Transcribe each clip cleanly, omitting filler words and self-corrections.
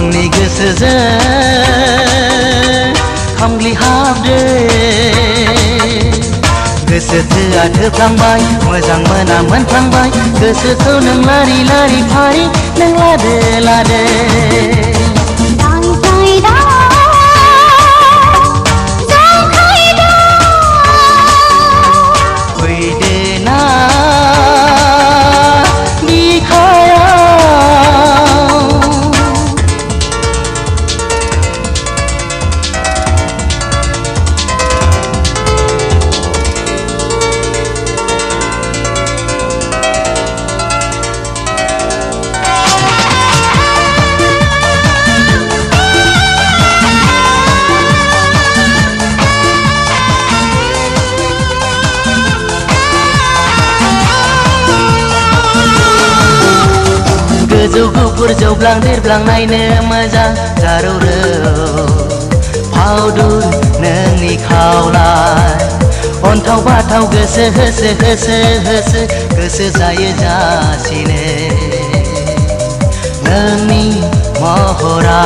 आंनि गोसोजों खामग्लि हाबदो गोसो थोआ थोफ्लांबाय मोजां मोना मोनफ्लांबाय गोसोखौ नों लारि लारि फारि नों लादो लादो गोजौ गुफुर जौब्लां देरब्लां नायनो मोजां जारौ फावदुर नोंनि खावलाय अन्थाव बाथाव गोसो होसो होसो होसो गोसो जायो जासिनो नोंनि महरा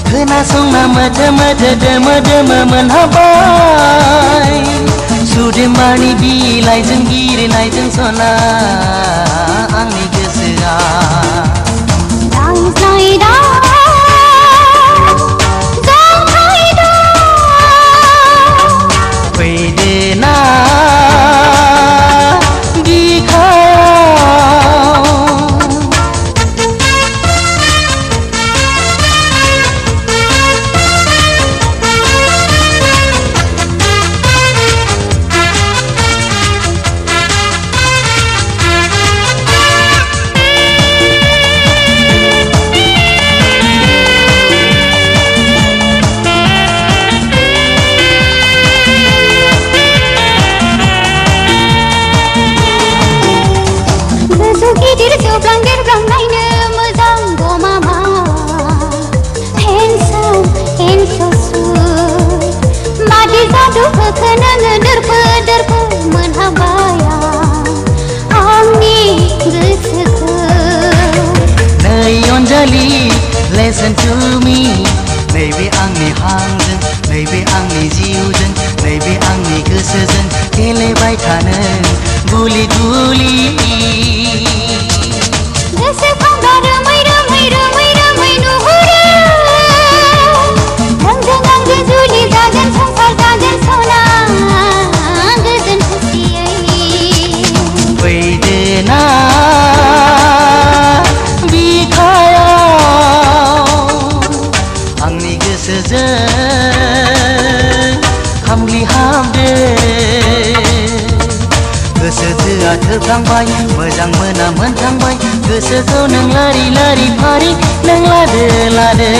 खोनासंना मोथो मोथो दोमो दोमो मोनहाबाय सुदेमानि बिलाइजों गिरिनायजों सना आंनि गोसोआ फैदो ना Listen to me नैबे आंनि हांजों नैबे आंनि जिउजों नैबे आंनि गोसोजों गेलेबाय थानो गुलि गुलि गोसोखौ रोमै रोमै रोमै रोमै नुहुरो नोंजों आंजों जुलि जागोन संसार जागोन सना गोजोन खुसियै फैदो ना खामग्लि हाबदो गोसो थोआ थोफ्लांबाय मोजां मोना मोनफ्लांबाय गोसोखौ नों लारि लारि फारि नों लादो लादो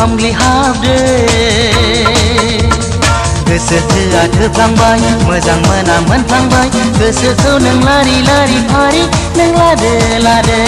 खामग्लि हाबदो गोसो थोआ थोफ्लांबाय मोजां मोना मोनफ्लांबाय गोसोखौ नों लारि लारि फारि नों लादो लादो